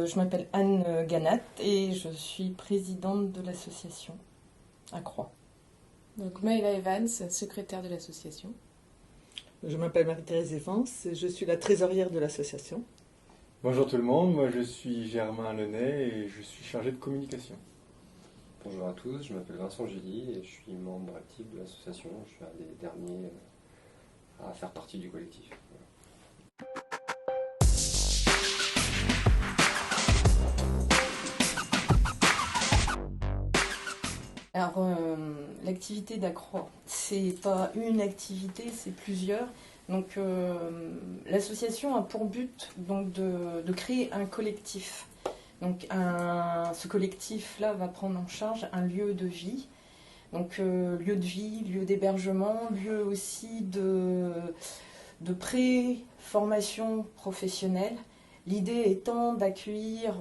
je m'appelle Anne Ganat et je suis présidente de l'association à Croix. Donc Maëla Evans, secrétaire de l'association. Je m'appelle Marie-Thérèse Evans et je suis la trésorière de l'association. Bonjour tout le monde, moi je suis Germain Lenay et je suis chargé de communication. Bonjour à tous, je m'appelle Vincent Gély et je suis membre actif de l'association. Je suis un des derniers à faire partie du collectif. Alors, l'activité d'Accroix, c'est pas une activité, c'est plusieurs. Donc, l'association a pour but donc, de créer un collectif. Donc, ce collectif-là va prendre en charge un lieu de vie. Donc, lieu de vie, lieu d'hébergement, lieu aussi de pré-formation professionnelle. L'idée étant d'accueillir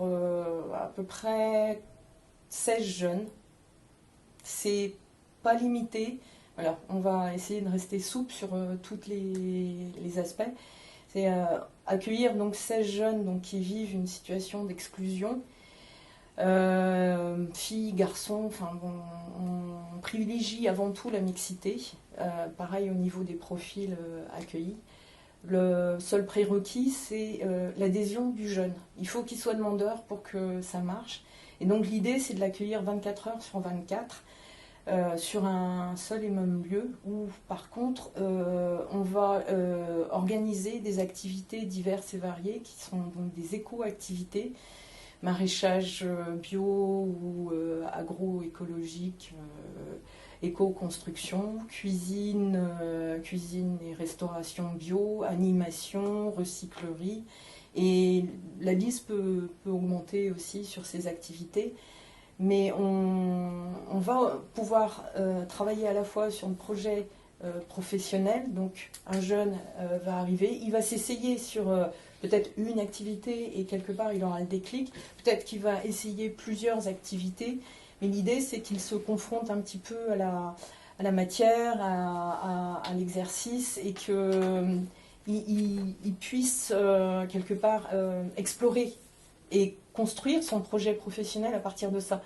à peu près 16 jeunes. C'est pas limité. Alors, on va essayer de rester souple sur tous les aspects. C'est accueillir donc 16 jeunes donc, qui vivent une situation d'exclusion. Filles, garçons, enfin, on privilégie avant tout la mixité. Pareil au niveau des profils accueillis. Le seul prérequis, c'est l'adhésion du jeune. Il faut qu'il soit demandeur pour que ça marche. Et donc l'idée, c'est de l'accueillir 24 heures sur 24 sur un seul et même lieu où, par contre, on va organiser des activités diverses et variées qui sont donc des éco-activités, maraîchage bio ou agroécologique, éco-construction, cuisine et restauration bio, animation, recyclerie. Et la liste peut augmenter aussi sur ces activités. Mais on va pouvoir travailler à la fois sur un projet professionnel. Donc un jeune va arriver, il va s'essayer sur peut-être une activité et quelque part il aura le déclic. Peut-être qu'il va essayer plusieurs activités. Mais l'idée, c'est qu'il se confronte un petit peu à la matière, à l'exercice et qu'il puisse quelque part explorer et construire son projet professionnel à partir de ça.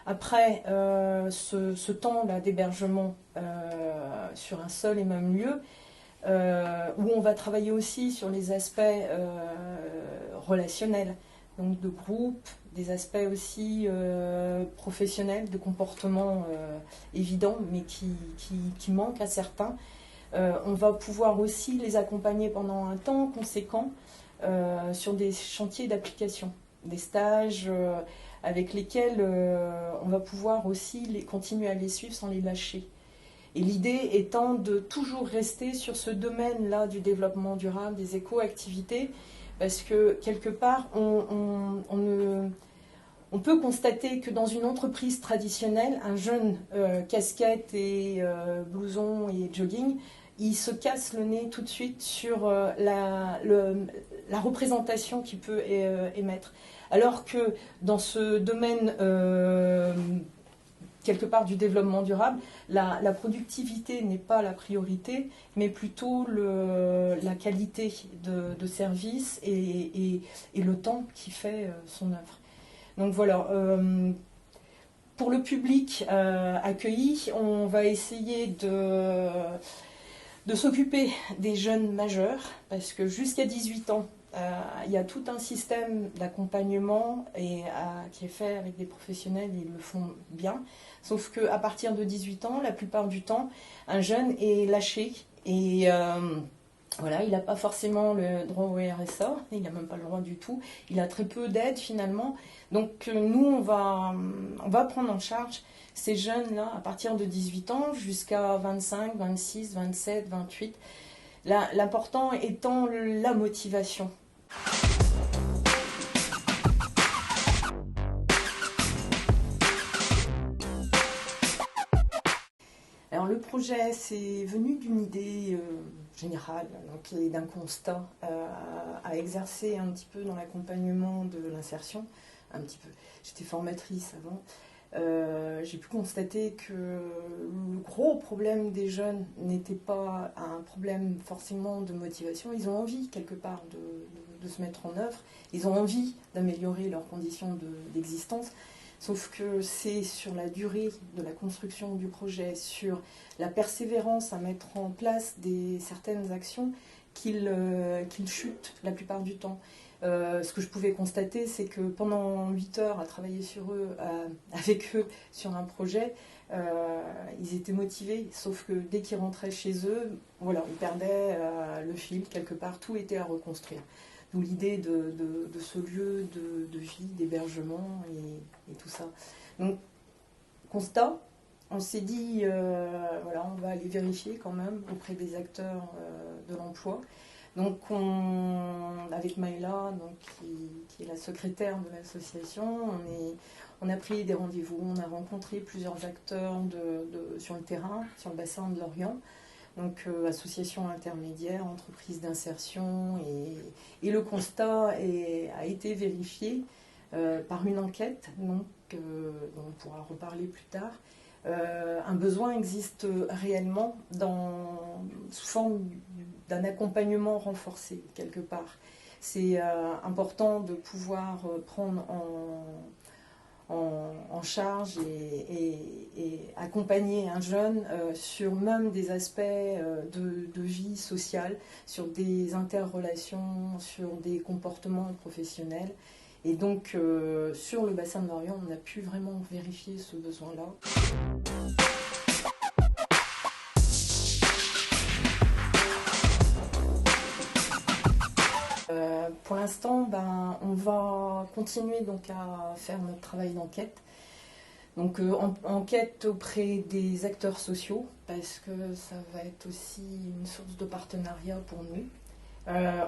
Après ce temps-là d'hébergement sur un seul et même lieu, où on va travailler aussi sur les aspects relationnels, donc de groupe, des aspects aussi professionnels, de comportement évidents, mais qui manquent à certains. On va pouvoir aussi les accompagner pendant un temps conséquent sur des chantiers d'application, des stages avec lesquels on va pouvoir aussi continuer à les suivre sans les lâcher. Et l'idée étant de toujours rester sur ce domaine-là du développement durable, des éco-activités, parce que quelque part, on peut constater que dans une entreprise traditionnelle, un jeune casquette et blouson et jogging, il se casse le nez tout de suite sur la représentation qu'il peut émettre. Alors que dans ce domaine, quelque part, du développement durable, la productivité n'est pas la priorité, mais plutôt la qualité de service et le temps qui fait son œuvre. Donc voilà. Pour le public accueilli, on va essayer de s'occuper des jeunes majeurs, parce que jusqu'à 18 ans, il y a tout un système d'accompagnement qui est fait avec des professionnels, ils le font bien. Sauf qu'à partir de 18 ans, la plupart du temps, un jeune est lâché et voilà, il n'a pas forcément le droit au RSA, il n'a même pas le droit du tout, il a très peu d'aide finalement. Donc nous, on va prendre en charge ces jeunes-là à partir de 18 ans jusqu'à 25, 26, 27, 28. L'important étant la motivation. Alors le projet, c'est venu d'une idée générale, donc, et d'un constat à exercer un petit peu dans l'accompagnement de l'insertion. Un petit peu. J'étais formatrice avant. J'ai pu constater que le gros problème des jeunes n'était pas un problème forcément de motivation. Ils ont envie quelque part de se mettre en œuvre. Ils ont envie d'améliorer leurs conditions d'existence. Sauf que c'est sur la durée de la construction du projet, sur la persévérance à mettre en place certaines actions qu'ils chutent la plupart du temps. Ce que je pouvais constater, c'est que pendant 8 heures à travailler avec eux sur un projet, ils étaient motivés, sauf que dès qu'ils rentraient chez eux, voilà, ils perdaient le fil quelque part, tout était à reconstruire. D'où l'idée de ce lieu de vie, d'hébergement et tout ça. Donc, constat, on s'est dit, voilà, on va aller vérifier quand même auprès des acteurs de l'emploi. Donc, avec Maïla, qui est la secrétaire de l'association, on a pris des rendez-vous, on a rencontré plusieurs acteurs sur le terrain, sur le bassin de l'Orient. Donc, associations intermédiaires, entreprises d'insertion, et le constat a été vérifié par une enquête, donc, dont on pourra reparler plus tard. Un besoin existe réellement sous forme d'un accompagnement renforcé, quelque part. C'est important de pouvoir prendre en charge et accompagner un jeune sur même des aspects de vie sociale, sur des interrelations, sur des comportements professionnels. Et donc, sur le bassin de l'Orient, on a pu vraiment vérifier ce besoin-là. Pour l'instant, on va continuer donc à faire notre travail d'enquête. Donc enquête auprès des acteurs sociaux, parce que ça va être aussi une source de partenariat pour nous.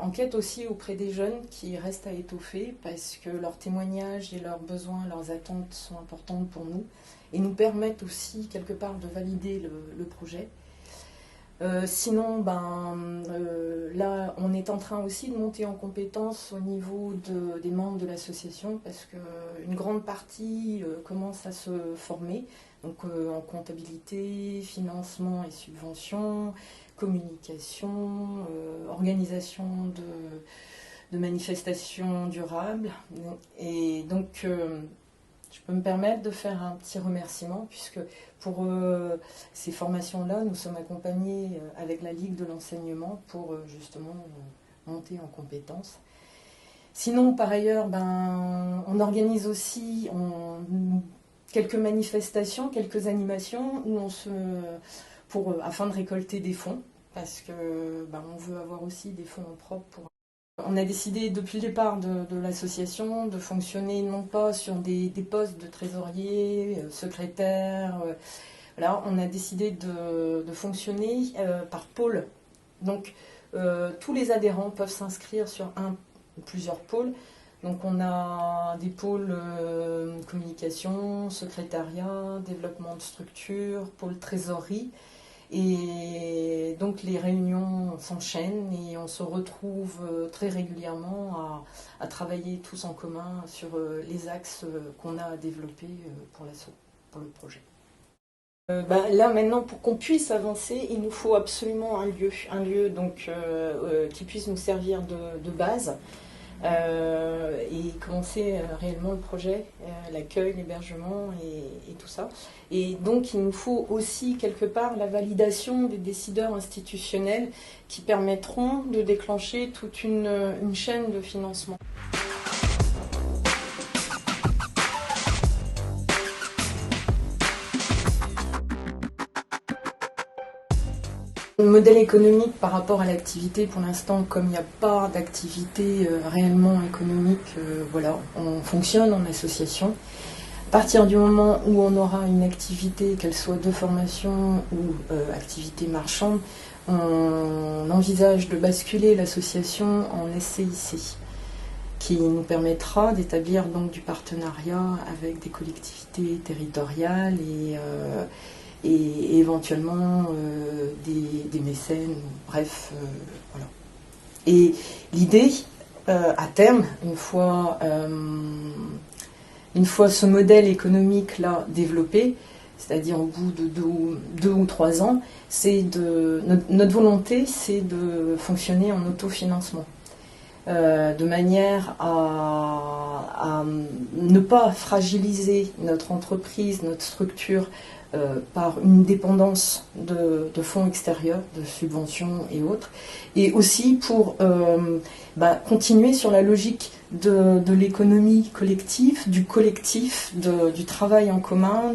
Enquête aussi auprès des jeunes qui restent à étoffer, parce que leurs témoignages et leurs besoins, leurs attentes sont importantes pour nous, et nous permettent aussi quelque part de valider le projet. Sinon, là, on est en train aussi de monter en compétence au niveau des membres de l'association, parce qu'une grande partie commence à se former, donc en comptabilité, financement et subventions, communication, organisation de manifestations durables. Et donc, je peux me permettre de faire un petit remerciement, puisque pour ces formations-là, nous sommes accompagnés avec la Ligue de l'enseignement pour justement monter en compétences. Sinon, par ailleurs, on organise aussi quelques manifestations, quelques animations où afin de récolter des fonds, parce que on veut avoir aussi des fonds en propre. On a décidé depuis le départ de l'association de fonctionner non pas sur des postes de trésorier, secrétaire. Voilà, on a décidé de fonctionner par pôle. Donc tous les adhérents peuvent s'inscrire sur un ou plusieurs pôles. Donc on a des pôles communication, secrétariat, développement de structure, pôle trésorerie. Et donc les réunions s'enchaînent et on se retrouve très régulièrement à travailler tous en commun sur les axes qu'on a développés pour le projet. Là maintenant, pour qu'on puisse avancer, il nous faut absolument un lieu donc, qui puisse nous servir de base. Et commencer réellement le projet, l'accueil, l'hébergement et tout ça. Et donc il nous faut aussi quelque part la validation des décideurs institutionnels qui permettront de déclencher toute une chaîne de financement. Le modèle économique par rapport à l'activité, pour l'instant, comme il n'y a pas d'activité réellement économique, voilà, on fonctionne en association. À partir du moment où on aura une activité, qu'elle soit de formation ou activité marchande, on envisage de basculer l'association en SCIC, qui nous permettra d'établir donc du partenariat avec des collectivités territoriales et éventuellement des mécènes, bref, voilà. Et l'idée, à terme, une fois ce modèle économique-là développé, c'est-à-dire au bout de 2 ou 3 ans, notre volonté, c'est de fonctionner en autofinancement. de manière à ne pas fragiliser notre entreprise, notre structure par une dépendance de fonds extérieurs, de subventions et autres, et aussi pour continuer sur la logique de l'économie collective, du collectif, du travail en commun,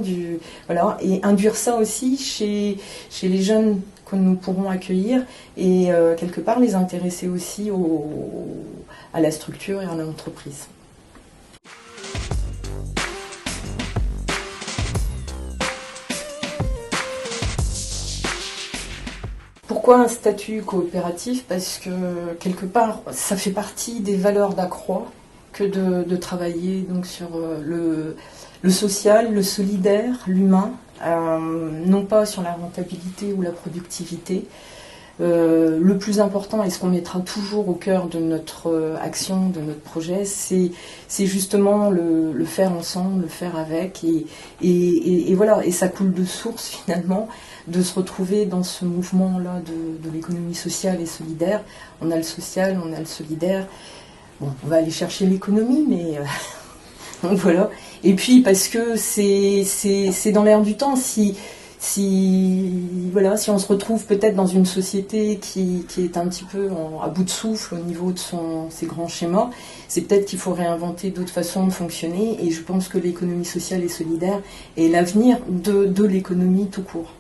voilà, et induire ça aussi chez les jeunes que nous pourrons accueillir et quelque part les intéresser aussi à la structure et à l'entreprise. Pourquoi un statut coopératif? Parce que quelque part, ça fait partie des valeurs d'Accroix que de travailler donc sur le social, le solidaire, l'humain, non pas sur la rentabilité ou la productivité. Le plus important et ce qu'on mettra toujours au cœur de notre action, de notre projet, c'est justement le faire ensemble, le faire avec et voilà, et ça coule de source finalement de se retrouver dans ce mouvement-là de l'économie sociale et solidaire. On a le social, on a le solidaire. Bon, on va aller chercher l'économie, mais donc voilà. Et puis parce que c'est dans l'air du temps. Si on se retrouve peut-être dans une société qui est un petit peu à bout de souffle au niveau de ses grands schémas, c'est peut-être qu'il faut réinventer d'autres façons de fonctionner. Et je pense que l'économie sociale et solidaire est l'avenir de l'économie tout court.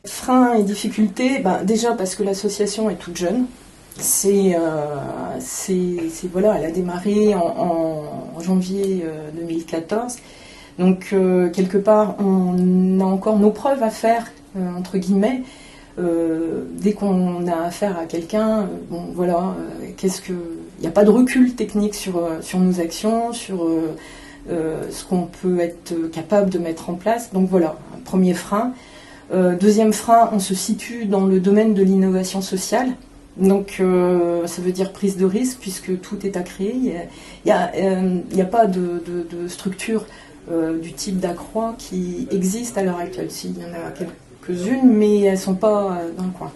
Freins et difficultés, déjà parce que l'association est toute jeune. Voilà, elle a démarré en janvier 2014. Donc quelque part, on a encore nos preuves à faire entre guillemets. Dès qu'on a affaire à quelqu'un, il n'y a pas de recul technique sur nos actions, sur ce qu'on peut être capable de mettre en place. Donc voilà, un premier frein. Deuxième frein, on se situe dans le domaine de l'innovation sociale. Donc ça veut dire prise de risque puisque tout est à créer. Il n'y a pas de structure du type d'Accroix qui existe à l'heure actuelle. Si, il y en a quelques-unes, mais elles ne sont pas dans le coin.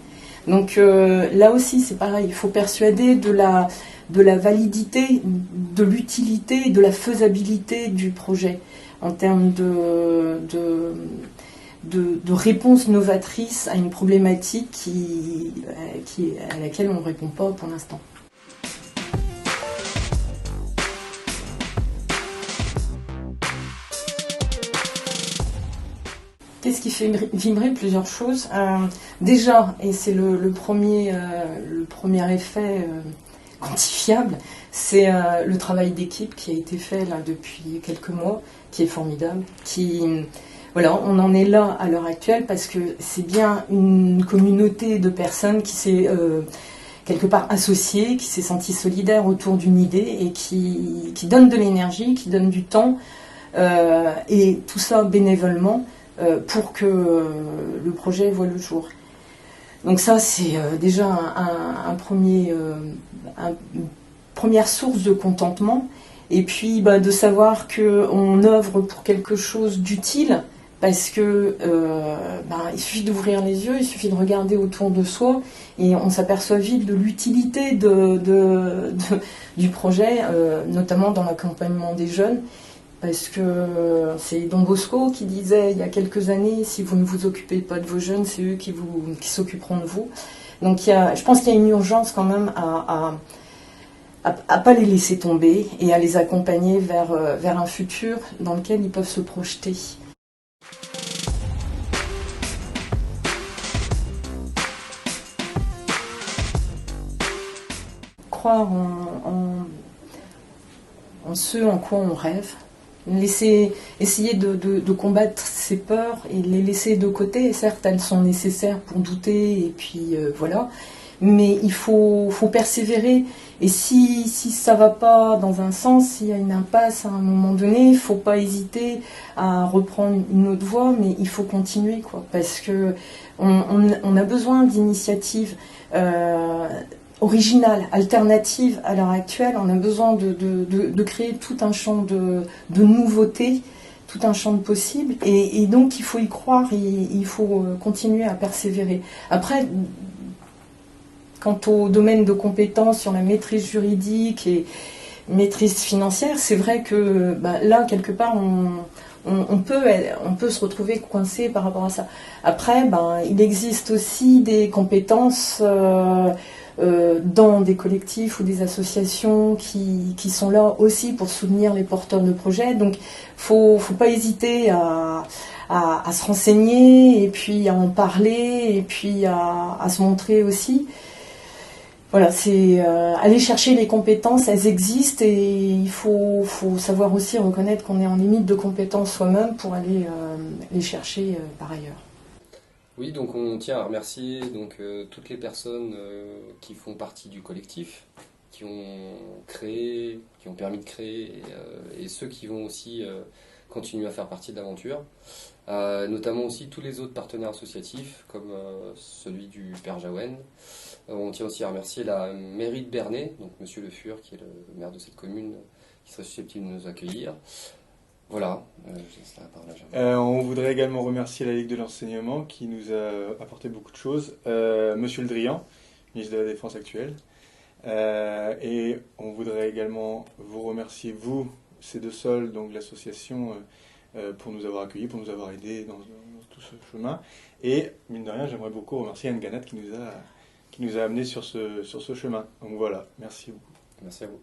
Donc là aussi c'est pareil, il faut persuader de la validité, de l'utilité, de la faisabilité du projet en termes de réponse novatrice à une problématique à laquelle on ne répond pas pour l'instant. Qu'est-ce qui fait vibrer? Plusieurs choses. Déjà, et c'est le premier effet quantifiable, c'est le travail d'équipe qui a été fait là depuis quelques mois, qui est formidable, Voilà, on en est là à l'heure actuelle parce que c'est bien une communauté de personnes qui s'est quelque part associée, qui s'est sentie solidaire autour d'une idée et qui donne de l'énergie, qui donne du temps et tout ça bénévolement pour que le projet voie le jour. Donc ça c'est déjà une première source de contentement et puis de savoir qu'on œuvre pour quelque chose d'utile. Parce que il suffit d'ouvrir les yeux, il suffit de regarder autour de soi et on s'aperçoit vite de l'utilité du projet, notamment dans l'accompagnement des jeunes. Parce que c'est Don Bosco qui disait il y a quelques années, si vous ne vous occupez pas de vos jeunes, c'est eux qui s'occuperont de vous. Donc je pense qu'il y a une urgence quand même à pas les laisser tomber et à les accompagner vers un futur dans lequel ils peuvent se projeter. Croire en ce en quoi on rêve, essayer de combattre ses peurs et les laisser de côté. Certes, elles sont nécessaires pour douter et puis voilà, mais il faut persévérer. Et si ça va pas dans un sens, s'il y a une impasse à un moment donné, il faut pas hésiter à reprendre une autre voie, mais il faut continuer quoi, parce que on a besoin d'initiatives originales, alternatives à l'heure actuelle. On a besoin de créer tout un champ de nouveautés tout un champ de possibles, et donc il faut y croire, il faut continuer à persévérer. Après, quant au domaine de compétences sur la maîtrise juridique et maîtrise financière, c'est vrai que là, quelque part, on peut se retrouver coincé par rapport à ça. Après, il existe aussi des compétences dans des collectifs ou des associations qui sont là aussi pour soutenir les porteurs de projets. Donc, faut pas hésiter à se renseigner et puis à en parler et puis à se montrer aussi. Voilà, c'est aller chercher les compétences, elles existent, et il faut savoir aussi reconnaître qu'on est en limite de compétences soi-même pour aller les chercher par ailleurs. Oui, donc on tient à remercier toutes les personnes qui font partie du collectif, qui ont créé, qui ont permis de créer, et ceux qui vont aussi continuer à faire partie de l'aventure. Notamment aussi tous les autres partenaires associatifs, comme celui du Père Jaouen. On tient aussi à remercier la mairie de Bernay, donc Monsieur Le Fur, qui est le maire de cette commune, qui serait susceptible de nous accueillir. Voilà, je laisse la parole à Germain. On voudrait également remercier la Ligue de l'enseignement qui nous a apporté beaucoup de choses. Monsieur Le Drian, ministre de la Défense actuel. Et on voudrait également vous remercier, vous, C2Sol, donc l'association, pour nous avoir accueillis, pour nous avoir aidés dans tout ce chemin. Et, mine de rien, j'aimerais beaucoup remercier Anne Ganat qui nous a amenés sur ce chemin. Donc voilà, merci beaucoup. Merci à vous.